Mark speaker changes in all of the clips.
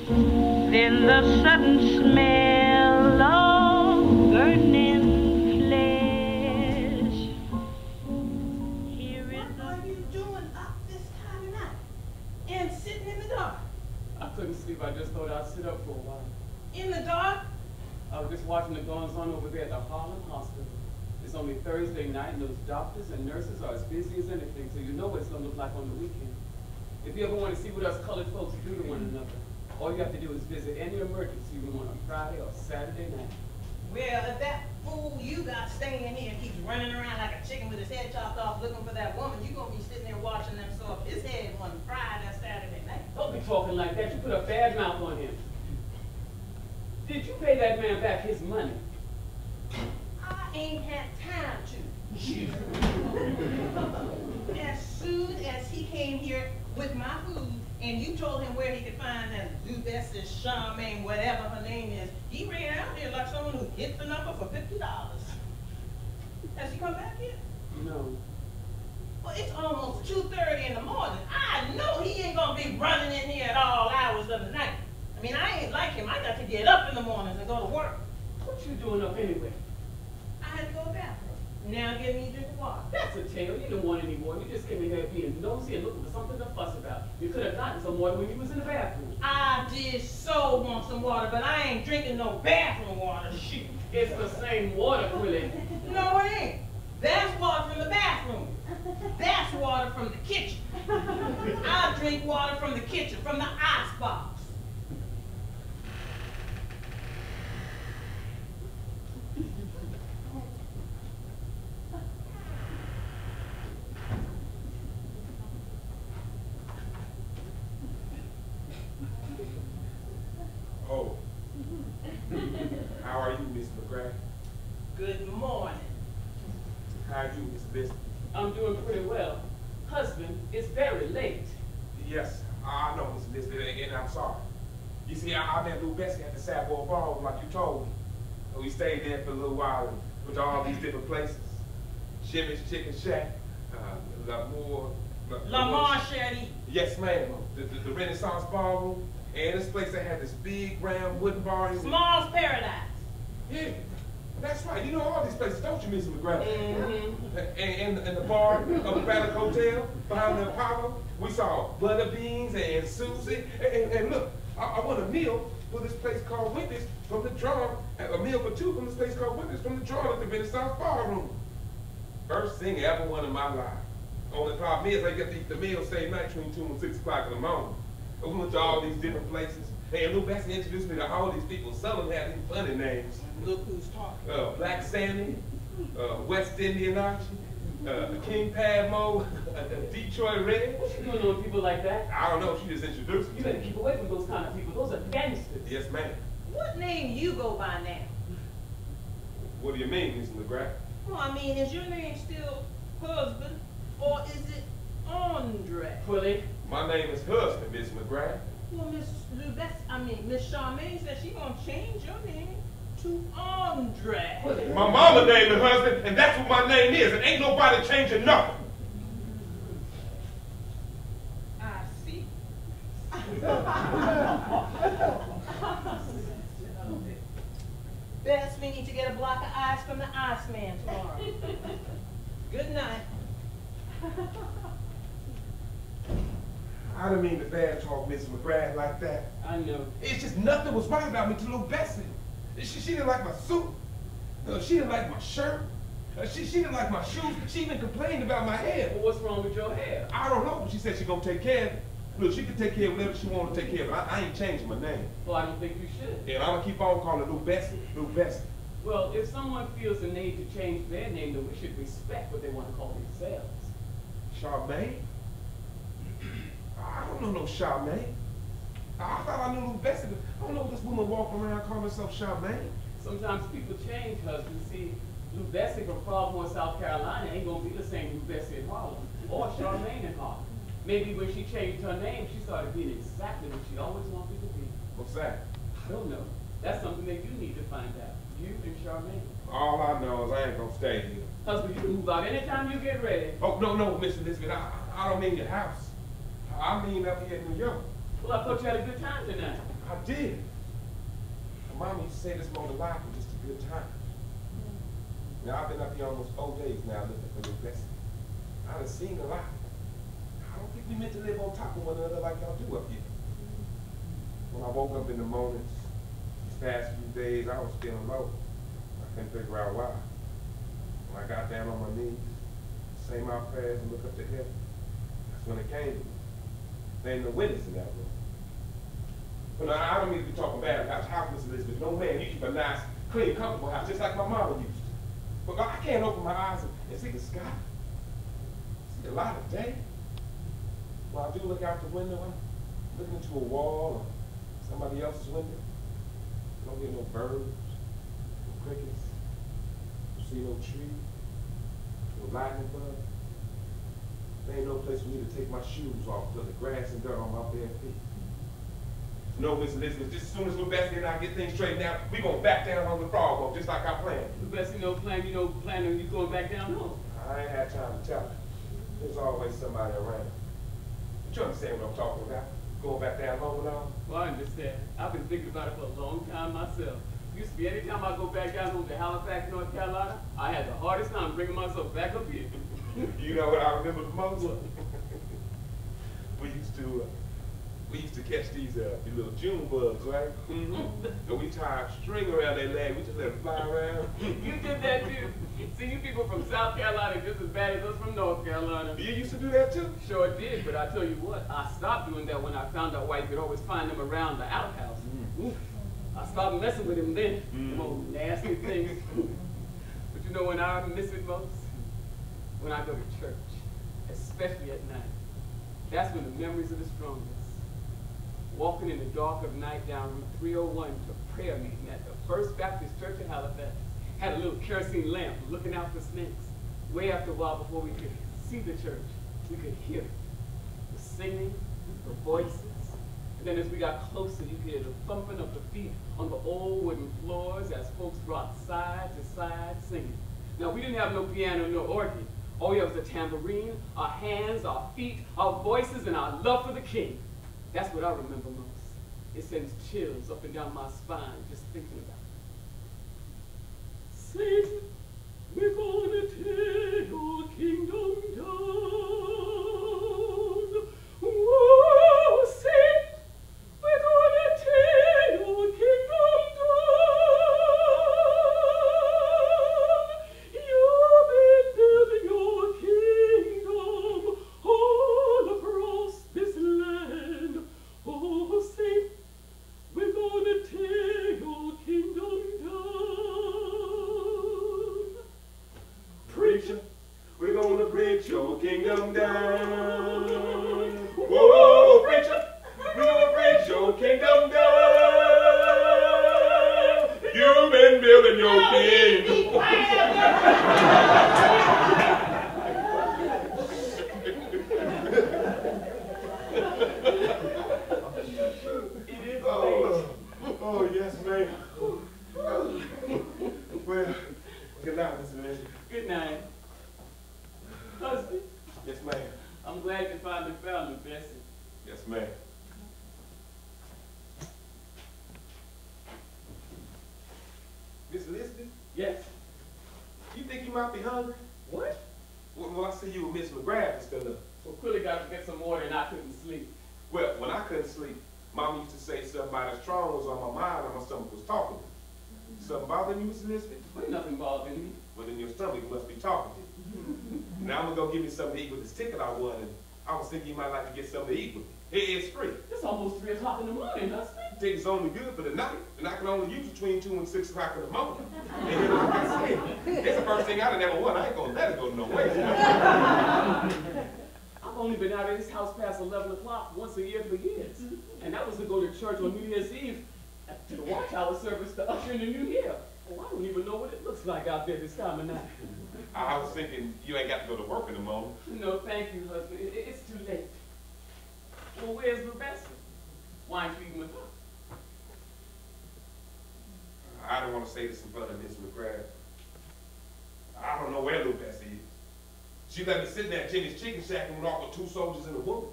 Speaker 1: Then the sudden smell of burning flesh. Here is
Speaker 2: What are you doing up this time of night and sitting in the dark?
Speaker 3: I couldn't sleep. I just thought I'd sit up for a while.
Speaker 2: In the dark?
Speaker 3: I was just watching the goings on over there at the Harlem Hospital. It's only Thursday night, and those doctors and nurses are as busy as anything, so you know what it's going to look like on the weekend. If you ever want to see what us colored folks do to one another, all you have to do is visit any emergency room on a Friday or Saturday night.
Speaker 2: Well, if that fool you got staying here keeps running around like a chicken with his head chopped off looking for that woman, you're going to be sitting there watching them saw up his head on Friday or Saturday night.
Speaker 3: Don't be talking like that. You put a bad mouth on him. Did you pay that man back his money?
Speaker 2: I ain't had time to. As soon as he came here with my food, and you told him where he could find that Lubessa Charmaine, whatever her name is, he ran out there like someone who hit the number for $50. Has he come back yet?
Speaker 3: No.
Speaker 2: Well, it's almost 2:30 in the morning. I know he ain't gonna be running in here at all hours of the night. I mean, I ain't like him. I got to get up in the mornings and go to work.
Speaker 3: What you doing up anyway?
Speaker 2: I had to go to the bathroom. Now give me a drink of water.
Speaker 3: That's a tale. You didn't want any more. You just came in here being nosy and looking for something to fuss about. You could have gotten some water when you was in the bathroom.
Speaker 2: I did so want some water, but I ain't drinking no bathroom water. Shoot.
Speaker 3: It's the same water, Willie.
Speaker 2: No, it ain't. That's water from the bathroom. That's water from the kitchen. I drink water from the kitchen, from the ice box.
Speaker 4: Oh. How are you, Miss McGrath?
Speaker 2: Good morning.
Speaker 4: How are you, Miss Biscuit?
Speaker 3: I'm doing pretty well. Husband, it's very late.
Speaker 4: Yes, I know, Miss Biscuit, and I'm sorry. You see, I met Lou Bessie at the Savoy Ballroom like you told me. And we stayed there for a little while and went to all these different places. Shimmy's Chicken Shack, L'Amour.
Speaker 2: Lamar Shetty.
Speaker 4: Yes, ma'am. The Renaissance Ballroom. And this place that had this big round wooden bar.
Speaker 2: Small's Paradise.
Speaker 4: Yeah, that's right. You know all these places, don't you, Miss McGrath?
Speaker 2: Mm-hmm.
Speaker 4: And the bar of the Braddock Hotel behind the Apollo, we saw Butterbeans and Susie. And look, I want a meal for this place called Winters from the drawer. A meal for two from this place called Winters from the drawer at the Renaissance Ballroom. First thing I ever won in my life. Only problem is I get to eat the meal same night between 2 and 6 o'clock in the morning. We went to all these different places. Hey, Lou Bessie introduced me to all these people. Some of them had these funny names.
Speaker 2: Look who's talking.
Speaker 4: Black Sammy, West Indian Archie, King Padmo, Detroit Red.
Speaker 3: What you doing with people like that?
Speaker 4: I don't know. She just introduced me.
Speaker 3: You better keep away from those kind of people. Those are gangsters.
Speaker 4: Yes, ma'am.
Speaker 2: What name you go by now?
Speaker 4: What do you mean, Miss McGrath?
Speaker 2: Well, I mean, is your name still Husband, or is it Andre?
Speaker 3: Willie.
Speaker 4: My name is Husband, Miss McGrath.
Speaker 2: Well, Miss Charmaine said she gonna change your name to Andre.
Speaker 4: My mama named me Husband, and that's what my name is, and ain't nobody changing nothing.
Speaker 2: I see. Best we need to get a block of ice from the Iceman tomorrow. Good night.
Speaker 4: I didn't mean to bad talk Miss McGrath like that.
Speaker 3: I know.
Speaker 4: It's just nothing was right about me to Lou Bessie. She didn't like my suit. She didn't like my shirt. She didn't like my shoes. She even complained about my hair.
Speaker 3: Well, what's wrong with your hair?
Speaker 4: I don't know, but she said she gonna take care of it. Look, she can take care of whatever she want to take care of. I ain't changing my name.
Speaker 3: Well, I don't think you should.
Speaker 4: And I'm gonna keep on calling Lou Bessie, Lou Bessie.
Speaker 3: Well, if someone feels the need to change their name, then we should respect what they want to call themselves.
Speaker 4: Charmaine? I don't know no Charmaine. I thought I knew Lou Bessie, but I don't know this woman walking around calling herself Charmaine.
Speaker 3: Sometimes people change, husband. See, Lou Bessie from Frogmore, South Carolina ain't gonna be the same Lou Bessie in Harlem or Charmaine in Harlem. Maybe when she changed her name, she started being exactly what she always wanted to be.
Speaker 4: What's that?
Speaker 3: I don't know. That's something that you need to find out. You and Charmaine.
Speaker 4: All I know is I ain't gonna stay here.
Speaker 3: Husband, you can move out anytime you get ready.
Speaker 4: Oh, no, Miss Elizabeth, I don't mean your house. I mean up here in New York.
Speaker 3: Well, I thought you had a good time tonight.
Speaker 4: I did. My mama used to say this more than life was just a good time. Now, I've been up here almost 4 days now looking for your blessing. I done seen a lot. I don't think we meant to live on top of one another like y'all do up here. When I woke up in the mornings, these past few days, I was feeling low. I couldn't figure out why. When I got down on my knees, say my prayers and look up to heaven, that's when it came to me. There ain't no witness in that room. But now, I don't mean to be talking bad about your house, Miss Elizabeth. No man, you keep a nice, clean, comfortable house, just like my mama used to. But I can't open my eyes and see the sky. See the light of day. When I do look out the window, I'm looking into a wall or somebody else's window. I don't hear no birds, no crickets, don't see no tree, no lightning bug. There ain't no place for me to take my shoes off till the grass and dirt on my bare feet. No, Miss Elizabeth, just as soon as Lou Bessie and I get things straightened out, we gonna back down on the frog walk, just like I planned.
Speaker 3: Lou Bessie plan on you going back down home.
Speaker 4: I ain't had time to tell her. There's always somebody around. But you understand what I'm talking about? Going back down home and all?
Speaker 3: Well, I understand. I've been thinking about it for a long time myself. Used to be anytime I go back down home to Halifax, North Carolina, I had the hardest time bringing myself back up here.
Speaker 4: You know what I remember the most? We used to catch these little June bugs, right? Mm-hmm. And we tied string around their leg. We just let them fly around.
Speaker 3: You did that too. See, you people from South Carolina just as bad as us from North Carolina.
Speaker 4: You used to do that too?
Speaker 3: Sure did, but I tell you what, I stopped doing that when I found out why you could always find them around the outhouse. Mm. I stopped messing with them then. Them old nasty things. But you know when I miss it most? When I go to church, especially at night. That's when the memories are the strongest. Walking in the dark of night down Route 301 to prayer meeting at the First Baptist Church in Halifax. Had a little kerosene lamp looking out for snakes. Way after a while before we could see the church, we could hear it. The singing, the voices. And then as we got closer, you could hear the thumping of the feet on the old wooden floors as folks rocked side to side singing. Now, we didn't have no piano, no organ. All we had was a tambourine, our hands, our feet, our voices, and our love for the King. That's what I remember most. It sends chills up and down my spine just thinking about it. Satan, we're gonna tear your kingdom down. Whoa, Satan, we're gonna tear your kingdom down. You've been building your kingdom all across this land. Oh, Satan, we're gonna tear your kingdom down.
Speaker 4: Preacher, we're gonna break your kingdom down. Whoa, preacher, we're gonna break your kingdom down. You've been building your kingdom. Oh, yes, ma'am. Well, good night, Mr. Lindsay.
Speaker 3: Good night. Husband,
Speaker 4: Yes, ma'am.
Speaker 3: I'm glad you finally found me, Bessie.
Speaker 4: Yes, ma'am. Miss Elizabeth,
Speaker 3: Yes.
Speaker 4: you think you might be hungry?
Speaker 3: What?
Speaker 4: Well, I see you with Miss McGrath and stuff.
Speaker 3: Well, clearly got to get some water and I couldn't sleep.
Speaker 4: Well, when I couldn't sleep, Mama used to say something about the strong was on my mind and my stomach was talking. Something bothering you, Miss Elizabeth?
Speaker 3: Ain't nothing bothering me.
Speaker 4: Well, then your stomach must be talking to you. Now I'm gonna go give me something to eat with this ticket I won, and I was thinking you might like to get something to eat with me. It's free.
Speaker 3: It's almost 3 o'clock in the morning, husband.
Speaker 4: Ticket's only good for the night, and I can only use between 2 and 6 o'clock in the morning. And then, like I said, it's the first thing I done ever won. I ain't gonna let it go no way.
Speaker 3: I've only been out of this house past 11 o'clock once a year for years. And that was to go to church on New Year's Eve to the watchhour service to usher in the new year. Oh, I don't even know what it looks like out there this time of night.
Speaker 4: I was thinking you ain't got to go to work in the morning.
Speaker 3: No, thank you, husband. It's too late. Well, where's Rebecca? Why ain't you eating with her?
Speaker 4: I don't want to say this in front of Miss McGrath. I don't know where Lou Bessie is. She let me sit there at Jimmy's Chicken Shack and walk with 2 soldiers and a woman.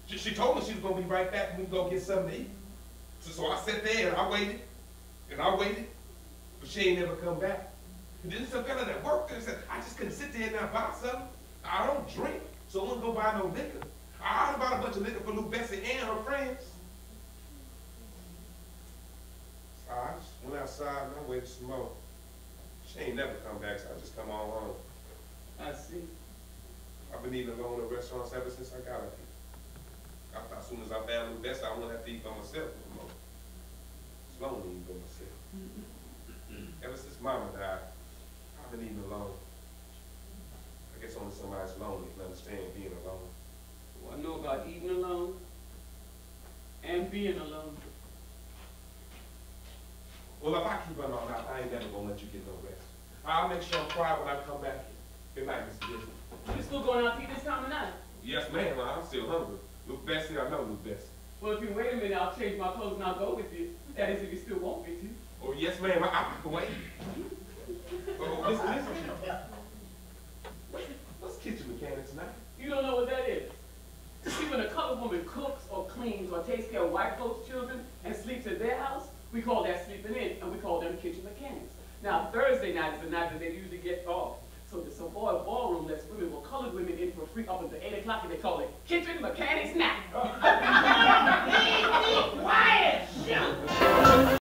Speaker 4: She told me she was gonna be right back when we go get something to eat. So I sat there and I waited, but she ain't never come back. And then some fella that worked there said, I just couldn't sit there and not buy something. I don't drink, so I wouldn't go buy no liquor. I bought a bunch of liquor for Lou Bessie and her friends. So I just went outside and I waited some more. She ain't never come back, so I just come on home.
Speaker 3: I see.
Speaker 4: I've been eating alone in restaurants ever since I got up here. I thought as soon as I found Lou Bessie, I wouldn't have to eat by myself no more. It's lonely eating by myself. Ever since Mama died, I've been eating alone. I guess only somebody's lonely can understand being alone.
Speaker 3: Well, I know about eating alone and being alone.
Speaker 4: Well, if I keep running all night, I ain't never gonna let you get no rest. I'll make sure I'm quiet when I come back here. Good night, Mr. Disney.
Speaker 3: You still going out to eat this time of night?
Speaker 4: Yes, ma'am. I'm still hungry. Lou Bessie, I know Lou Bessie.
Speaker 3: Well, if you wait a minute, I'll change my clothes and I'll go with you. That is, if you still want me to.
Speaker 4: Oh, yes, ma'am. I can wait. Oh, listen. What's kitchen mechanics tonight?
Speaker 3: You don't know what that is? See, when a colored woman cooks or cleans or takes care of white folks' children and sleeps in their house, we call that sleeping in, and we call them kitchen mechanics. Now, Thursday night is the night that they usually get off. So the Savoy Ballroom lets women or colored women in for free up until 8 o'clock, and they call it kitchen mechanics night.